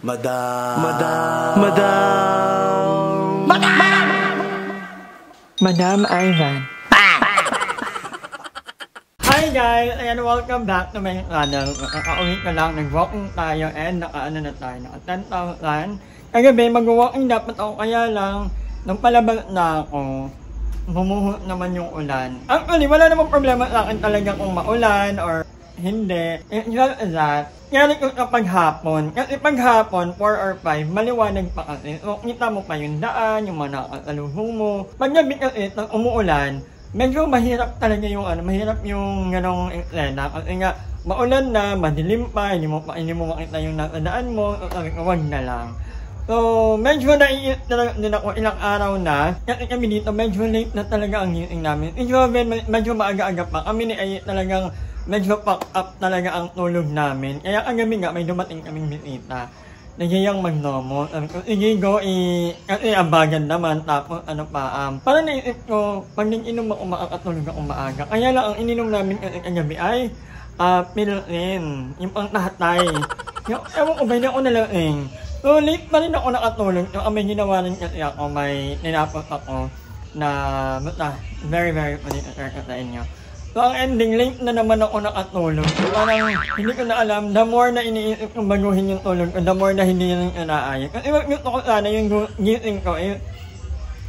Madam. Madam Ivan. Hi guys! Ayan, welcome back to my channel. Nakaka-uwi ko lang, nag-walking tayo and naka-ano na tayo, naka 10,000. Kagabi, mag-walking dapat ako, kaya lang, nung palabas na ako, bumuhos naman yung ulan. Actually, wala namang problema sa akin talaga kung maulan or hindi. It's just that, kaya ko kapag hapon. Kasi pag hapon, 4 or 5, maliwanag pa kasi. So, kita mo pa yung daan, yung mga nakakasalubong mo. Pag gabi kasi, nang umuulan, medyo mahirap talaga yung mahirap yung ganong eksena. Kasi nga, maulan na, madilim pa, hindi mo makita yung nasa daan mo, so sabi ko, wag na lang. So, medyo naiit na din ako ilang araw na. Kasi kami dito, medyo late na talaga ang gising namin. Medyo maaga-aga pa. Kami ni Ay talagang medyo pack up talaga ang tulog namin. Kaya kagabi nga, may dumating kaming bisita. Nagyayang magnomo. Sabi ko, sige go, kasi abagan naman. Tapos parang naisip ko, pag nag-inom ako, makakatulog ako maaga. Kaya lang, ang ininom namin kasi kagabi ay, pilin. Yung pangtahatay. Ewan ko ba, hindi ako nalasing. So, late pa rin ako nakatulog. So, may ginawa rin kasi ako, may ninapos ako na, very, very funny to share ko sa inyo. So, ang ending, late na naman ako nakatulog. So, parang, hindi ko na alam, the more na iniisip kong baguhin yung tulog ko, the more na hindi rin inaayos. Kasi gusto ko sana yung gising ko is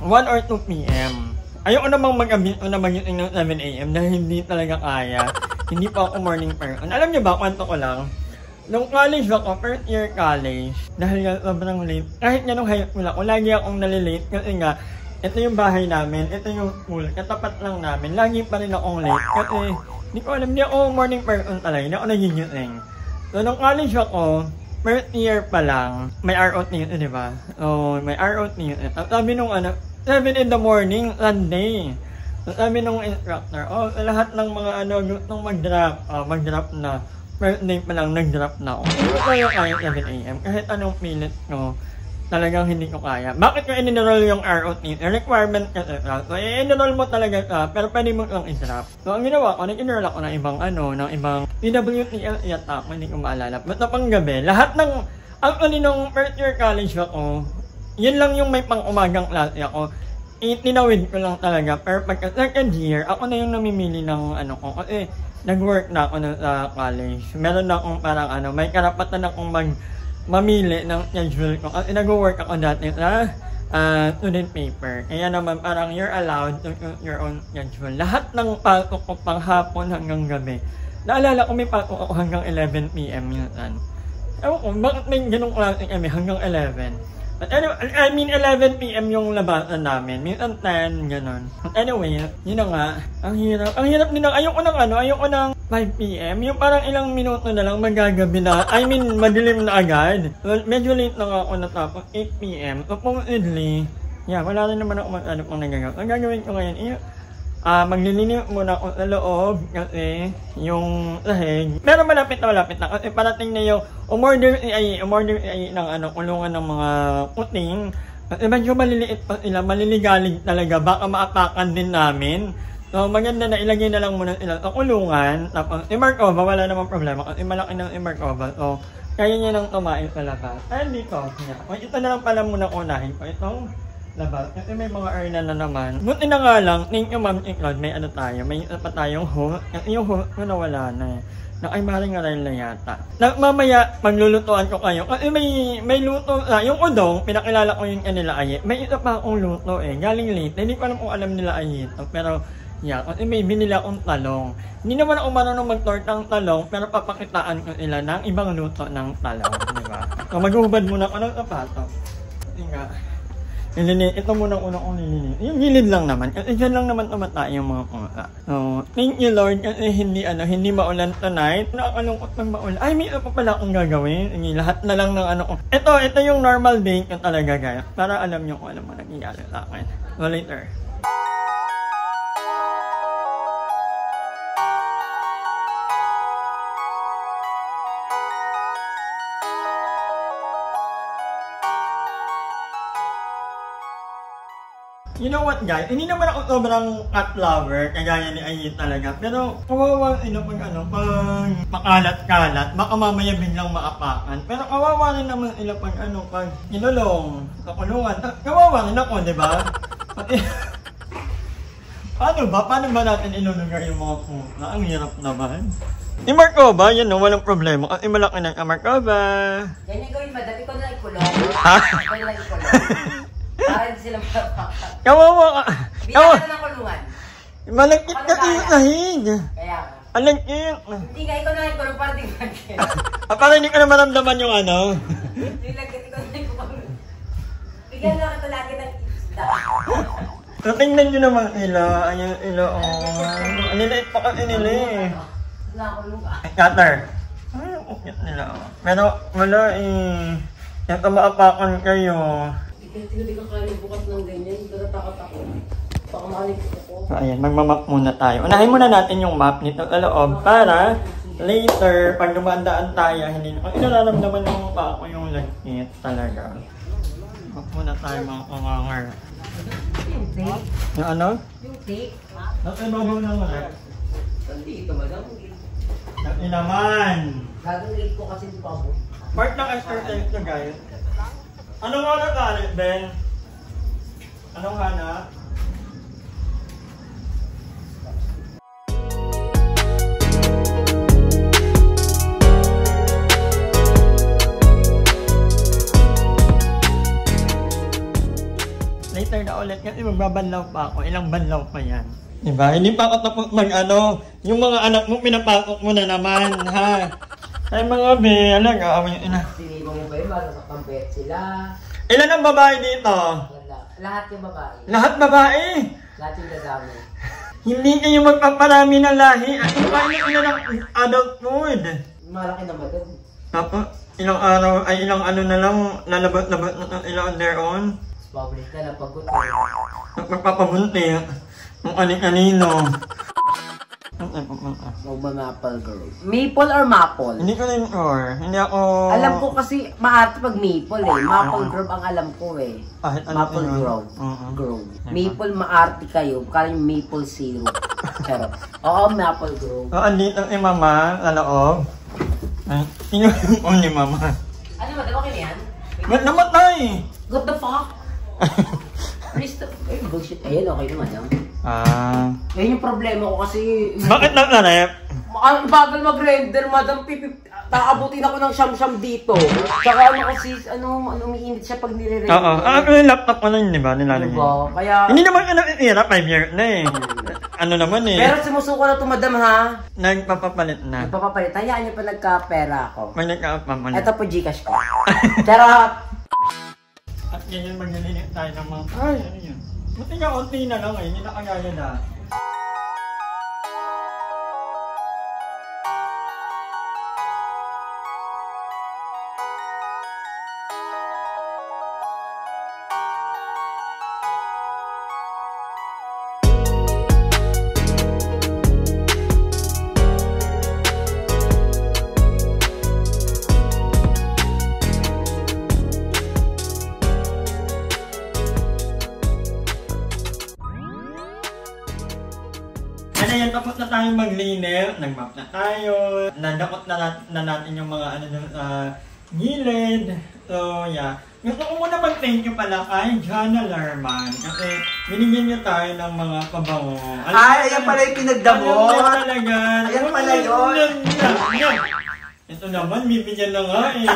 1 or 2 p.m. Ayoko namang mag-abit ko na magising ng 7 a.m. dahil hindi talaga kaya. Hindi pa ako morning person. Alam niyo ba, kwento ko lang, nung college ako, first year college, dahil nga sobrang late, kahit nga nung high school ako, lagi akong nalilate kasi nga, ito yung bahay namin, ito yung school, katapat lang namin, lagi pa rin akong late kasi, hindi ko alam, hindi ako morning person talaga, hindi ako nagigising. So, nung college ako, first year pa lang, may ROT yun, di ba? So, may ROT yun. Sabi nung 7 in the morning, Sunday. So, sabi nung instructor, lahat ng mga gustong mag-drop na. First day pa lang, nag-drop na ako. Hindi ko kaya 7 a.m. Kahit anong pilit ko, talagang hindi ko kaya. Bakit ko in-enroll yung ROT? Requirement kasi so, i-enroll mo talaga ka, pero pwede mo lang i-drop. So, ang ginawa ko, nag-enroll ako ng ibang PWTL yata ako, hindi ko maalala. Basta pang gabi, lahat ng, actually nung first year college ako, yun lang yung may pang-umagang klase ako. Tinawid ko lang talaga, pero pagka second year, ako na yung namimili ng ko. Kasi, nag-work na ako sa college. Meron na akong parang may karapatan akong mamili ng schedule ko. Kasi nag-work ako dati sa student paper. Kaya naman parang you're allowed to choose your own schedule. Lahat ng pasok ko pang hapon hanggang gabi. Naalala ko may pasok ako hanggang 11 p.m. minsan. Ewan ko, bakit may ganong klase kami hanggang 11? But anyway, 11 p.m. yung labasan namin. Minsan 10, gano'n. But anyway, yun na nga. Ang hirap din ayoko ng 5 p.m. Yung parang ilang minuto na lang magagabi na. Madilim na agad. So, medyo late na nga ako natapos, 8 p.m. So, supposedly, wala rin naman ako masyado pang nagagawa. Ang gagawin ko ngayon, maglilinis muna ako sa loob kasi yung sahig. Pero malapit na kasi parating na yung umorder si Ay ng kulungan ng mga puting. Kasi medyo maliliit pa sila, maliligalig talaga, baka maapakan din namin. So maganda na ilagay na lang muna sila sa kulungan. Tapos i-markova, wala namang problema kasi malaki ng i-markova. So kaya niya nang tumain sa labas. Ayun dito. Ito na lang pala muna unahin ko. Itong labas. Kasi may mga arena na naman. Buti na nga lang, thank you Ma'am Cloud, may may isa pa tayong host. Kasi yung host ko nawala na ay maring aral na yata. Mamaya, maglulutuan ko kayo. Kasi may luto, yung udong, pinakilala ko yung nila Ay. May isa pa akong luto galing late. Hindi ko alam kung alam nila Ay ito. Pero, kasi may binili akong talong. Hindi naman ako marunong mag-tortang talong, pero papakitaan ko sila ng ibang luto ng talong. Diba? So, maghuhubad muna ako ng sapato. Kasi nga, ito muna una kong nililinis. Yung gilid lang naman. Kasi dyan lang naman tumatay yung mga pusa. So, thank you Lord kasi hindi maulan tonight. Nakakalungkot ng maulan. Ay, may pa pala akong gagawin. Lahat na lang ng ko. Ito yung normal day ko talaga guys. Para alam nyo kung ano mo nangyayari sa akin. So, later. You know what guys, hindi naman ako sobrang cat lover, kagaya ni Ayin talaga. Pero kawawa pag pag makalat-kalat, baka mamaya biglang maapakan. Pero kawawa rin naman pag inulong, kakulungan. Kawawa rin ako, di ba? Paano ba natin ilulugar yung mga puta? Ang hirap naman. Markova, yan no, walang problema. Kasi malaki ng Markova. Yan yung gawin, madam. Ikaw na ikulong. Ha? Ikaw na ikulong. Para hindi sila mapapakan. Kawawa ka. Bigyan ka ng kulungan. Malagkit ka tinahig. Kaya ka. Alagkit. Hindi ka, ikaw na ikulong para di magkit. Para hindi ka na maramdaman yung Hindi lagkit, ikaw na ikulong. Bigyan lang kita lagi ng isda. So, tingnan nyo naman ila. Ayan ila. Nilait pa kasi nila eh. Nakulong ka. Cutter. Ay, ukit nila. Pero wala eh. Yung kamaapakan kayo. Hindi ka kaya bukas ng ganyan. Natatakot ako. Baka makaligit ako. So, ayan. Magmamap muna tayo. Unahin muna natin yung map nito sa loob para later, pag dumandaan tayo, hindi na. Nararamdaman mo pa ako yung lagkit talaga. Map muna tayo mga kangangar. Yung tape? Yung ano? Yung tape? Nasa ibabaw na nga. Dito, madam. Dati naman. Gagawin ko kasi di pa ako. Part ng exercise to guys. Anong hanap kalit, Ben? Anong hanap? Later na ulit kasi magbabanlaw pa ako. Ilang banlaw pa yan. Diba? Hindi pa ako tapos yung mga anak mo pinapasok mo na naman, ha? Ay mga be, awin yung ina. Sinibong mo ba yun? Masasaktan pet sila. Ilan ang babae dito? Wala. Lahat yung babae. Lahat babae? Lahat yung dadami. Hindi kayo magpaparami ng lahi. At ilan ng adult food? Malaki na madam. Tapos, ilang araw, ay ilang ano na lang, lalabot-labot na ilang on their own. Public ka na pagod. Magpapabunti. Kung kanino. Maple girl. Maple or maple? Hindi ko rin sure. Hindi ako... Alam ko kasi maarte pag maple eh. Maple grove ang alam ko eh. Kahit ano Maple yun. grove. Oo. Grove. Maple maarte kayo. Kala yung maple syrup. Charot. Oo, maple grove. So, andito si Mama sa loob. Ay, sino yung ni Mama? Ano ba? Okay na yan? Ba't namatay? What the fuck? Please, ay, bullshit. Ayun, okay na madam. Ayun yung problema ko kasi... Bakit nag-rep? Ang bagal mag-render, madam. Taabutin ako ng siyam-siyam dito. Tsaka ano kasi, umiinit siya pag nire-render. Oo. Yung laptop ko na yun, di ba? Nilalagay. Diba? Kaya... Hindi naman ka nakikira, 5 years na eh. Ano naman eh. Pero sumusuko na ito, madam, ha? Nagpapapalit na. Nagpapapalit. Hayaan niyo pa nagka-pera ako. May nagpapapalit. Ito po Gcash ko. Charot! At ganyan maglilinig tayo ng mga... Ay, ano yun? Buti nga, unti na lang eh. Hindi na kagaya na. Ayan, tapos na tayong magliner, nag-map na tayo, nadakot na natin yung mga ano sa gilid. So, yeah. Gusto ko muna mag-thank you pala kay Jana Lerman kasi binigyan niyo tayo ng mga pabango. Ay, ayan pala yung pinagdamot. Ayan talaga. Ayan pala yun. Ito naman, bibigyan na nga eh.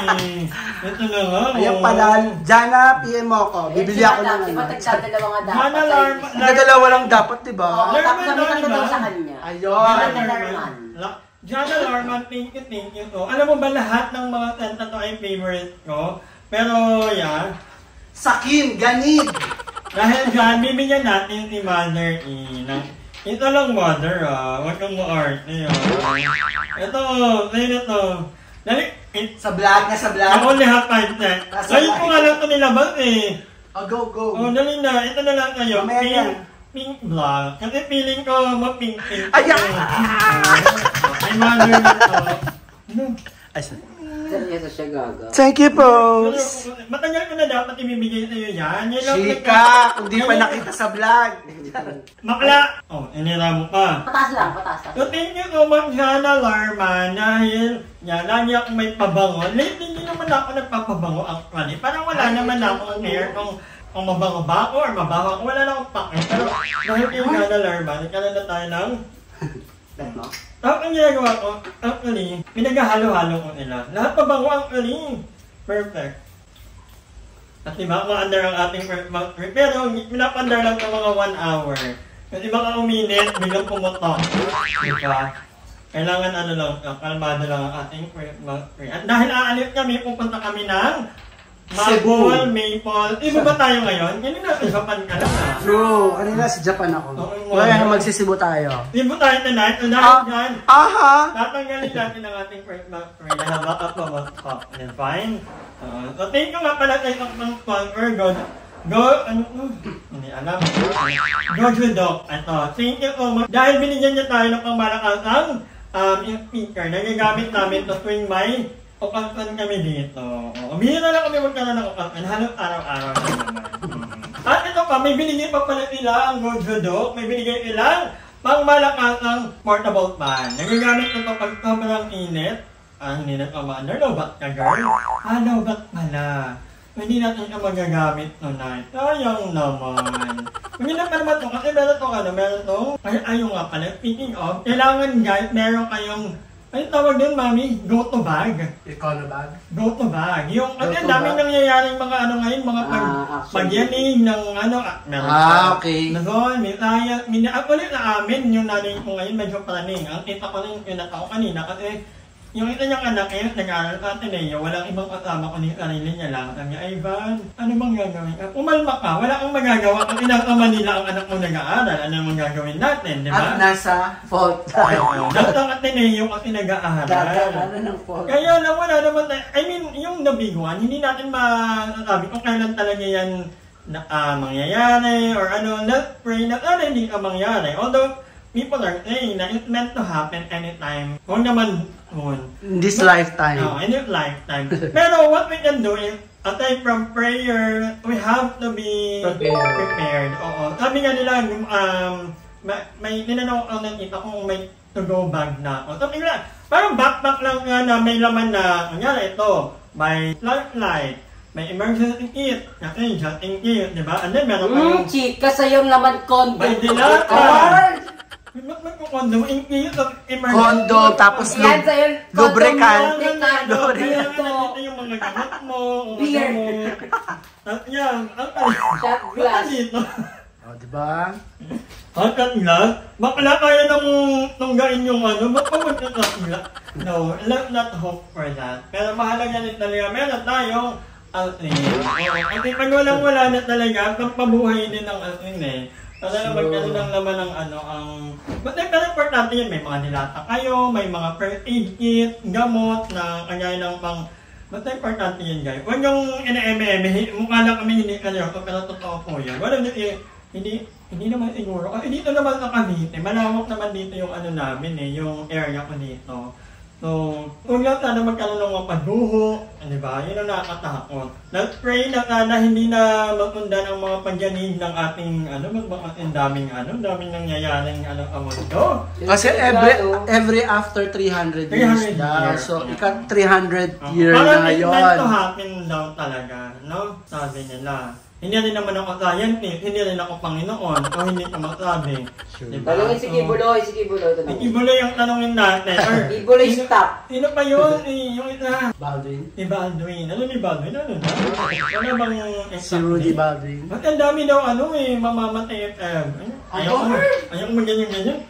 Ito na nga. Ayan pala, Jana, PM mo ako. Bibili ako ng ano. Diba tagdadalawa nga dapat? Jana Lerman. Nagdalawa lang dapat, diba? Oo, Lerman, tapos kami Lerman. sa kanya. Ayun. Lerman. Jana Lerman, thank you. So, alam mo ba lahat ng mga kanta to ay favorite ko? Pero, yeah. Sakin, ganid. Dahil dyan, bibigyan natin si Mother E. Ito lang, Mother, Huwag kang ma-art. Ito, sa'yo na to. Dali, Sa vlog na, sa vlog. ako lahat 5 cent. Ngayon ko nga lang ito nilabas eh. Oh, go, go. Oh, dali na. Ito na lang kayo. Mamaya yan. Pink vlog. Kasi feeling ko ma-pink-pink. Ayan! Ay, Mother na to. Ano? Ay, sorry. Seryoso siya, gaga. Thank you, Pose. Matagal ko na dapat ibibigay sa'yo yan. Chika, kung di pa nakita sa vlog. Makla! Oh, inira mo pa. Pataas lang, pataas lang. So, thank you so much, Hannah Larman, dahil yan, lagi ako may pabango. Lately, hindi naman ako nagpapabango actually. Parang wala naman akong care kung mabango ba ako or mabaho ako. Wala na akong pake. Pero dahil kay Hannah Larman, nagkaroon na tayo ng... Tapos ang ginagawa ko, actually, pinaghahalo-halo ko nila. Lahat pabango actually. Perfect. At diba, umaandar ang ating pero pinapandar lang ng mga 1 hour. Kasi baka uminit, biglang pumutok. Diba? Kailangan ano lang, kalmado lang ang ating at dahil aalit kami, pupunta kami ng Maple, Maple. Iba ba tayo ngayon? Hindi na, Japan ka lang ha. True, kanina sa Japan ako. Kaya magsisibo tayo. Sibo tayo tonight. So dahil dyan, Aha! tatanggalin natin ang ating baka pa. Fine. So thank you nga pala tayo ng sponsor. Hindi alam. Gojudoc. Ito. Thank you so much. Dahil binigyan niya tayo ng pangmalakasang speaker na gagamit namin to swing my okasyon kami dito. Bihira lang kami magkaroon ng okasyon. Halos araw-araw na naman. At ito pa, may binigay pa pala nila ang Gojudoc. May binigay nilang pangmalakasang portable fan. Nagagamit ito pag sobrang init. Hindi na commander, lobat ka girl? Lobat pala. Hindi natin siya magagamit tonight. Sayang naman. Hindi na pa naman ito kasi meron itong ayaw nga pala. Speaking of, kailangan guys, meron kayong ay tawag din, mami, go-to bag. Econo bag? Go-to bag. Yung, ang daming nangyayaring mga ngayon, mga pagyanig ng meron okay. Nagon, actually na amin yung nanay ko ngayon, medyo praning. Ang tita ko rin yung natao kanina kasi yung ito niyang anak eh, nag-aaral sa Ateneo, walang ibang kasama ko ni sarili niya lang. Sabi niya, Ivan, ano bang gagawin? Umalma ka, wala kang magagawa. Kung nasa Manila ang anak mo nag-aaral, ano bang gagawin natin, di ba? At nasa fault tayo. Nasa Ateneo kasi nag-aaral. Gagawin ng fault. Kaya lang, wala naman tayo. I mean, yung nabiguan, hindi natin masasabi kung kailan talaga yan mangyayari or ano. Let's pray na hindi ka mangyayari. Although, people are saying na it's meant to happen anytime. Huwag naman in this lifetime. No, in this lifetime. Pero what we can do is, aside from prayer, we have to be prepared. Oo. Sabi nga nila, may tinanong ako ng ita kung may to-go bag na ako. Sabi nga, parang backpack lang nga na may laman na, kunyari ito, may flashlight, may emergency kit, kasi just in case, di ba? And then meron kayong... Chika sa yung laman kondo. May dilata! Kondo, in case of emergency. Kondo, tapos lubricant. Lubricant. Ito yung mga gamot mo. Beer. At yan, Shot glass. O, diba? Shot glass? Bakla kaya nang tunggain yung ba't pa mag-shot glass? No, let's not hope for that. Pero mahalaga rin talaga, meron tayong altin. Kasi pag walang-wala na talaga, pampabuhay din ang altin eh. Talaga magkaroon ng laman ng but pero importante yun, may mga nilata kayo, may mga first aid kit, gamot na kagaya ng but importante yun guys. Huwag yung ina-eme-eme, mukha lang kami hindi kanyo, pero totoo po yun. Wala hindi naman siguro, kasi dito naman sa Cavite, malawak naman dito yung namin yung area ko dito. So, kung lang sana magkaroon ng mga pagduho, di ba? Yun ang nakakatakot. Let's pray na sana hindi na matundan ang mga pagyanig ng ating, daming nangyayaring, mundo. Kasi every after 300 years daw. So, ika 300 year na ngayon. Parang meant to happen daw talaga, no? Sabi nila. Hindi rin naman ako scientist, hindi rin ako Panginoon, o hindi ka masabi. Diba? Talungin si Kibuloy, Si Kibuloy yung tanongin natin. Kibuloy stop. Sino pa yun? Yung isa. Baldwin. Si Baldwin. Ano ni Baldwin? Ano na? Ano bang Si Rudy Baldwin. Ba't ang dami daw mamamatay at ayaw ko ganyan-ganyan.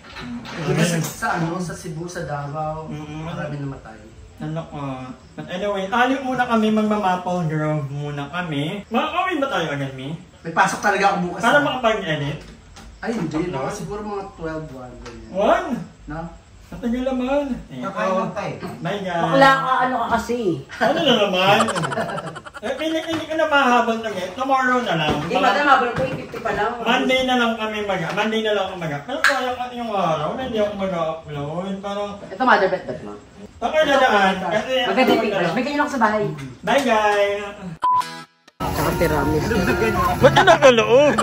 Sa Cebu, sa Davao, marami namatay. But anyway, tayo muna kami, magmamaple grove muna kami. Makakawin ba tayo agad, Mi? May pasok talaga ako bukas. Para makapag-edit? Ay, hindi. No? Siguro mga 12-1. One? No? Matagal naman. Kakain lang tayo. My God. Bakla ka, ka kasi. Ano na naman? Hindi ka na mahabol na tomorrow na lang. Hindi, madam, habang po, 50 pa lang. Monday na lang kami Monday na lang ako Pero kaya kasi yung araw na hindi ako mag-upload. Parang... Ito, mother bet mo. Okay na daan. Maganda yung pictures. May ganyan ako sa bahay. Bye guys! Tsaka tiramisu. Ba't na nakaloob?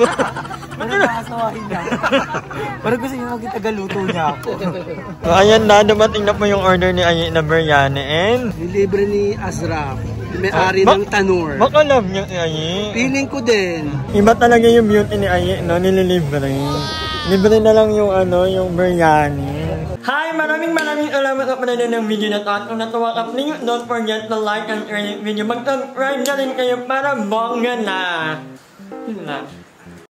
Parang nakakasawahin niya. Parang gusto niya magkitagaluto niya ako. So ayan na, dumating na po yung order ni Ayi na biryani and... Libre ni Azra. May-ari ng Tanur. Baka love niya ni Ayi. Feeling ko din. Iba talaga yung beauty ni Ayi, no? Nililibre. Libre na lang yung yung biryani. Hi! Maraming salamat sa panonood ng video na to. At kung natuwa ka, please don't forget to like and share this video. Mag-subscribe na rin kayo para bongga na. Yun na.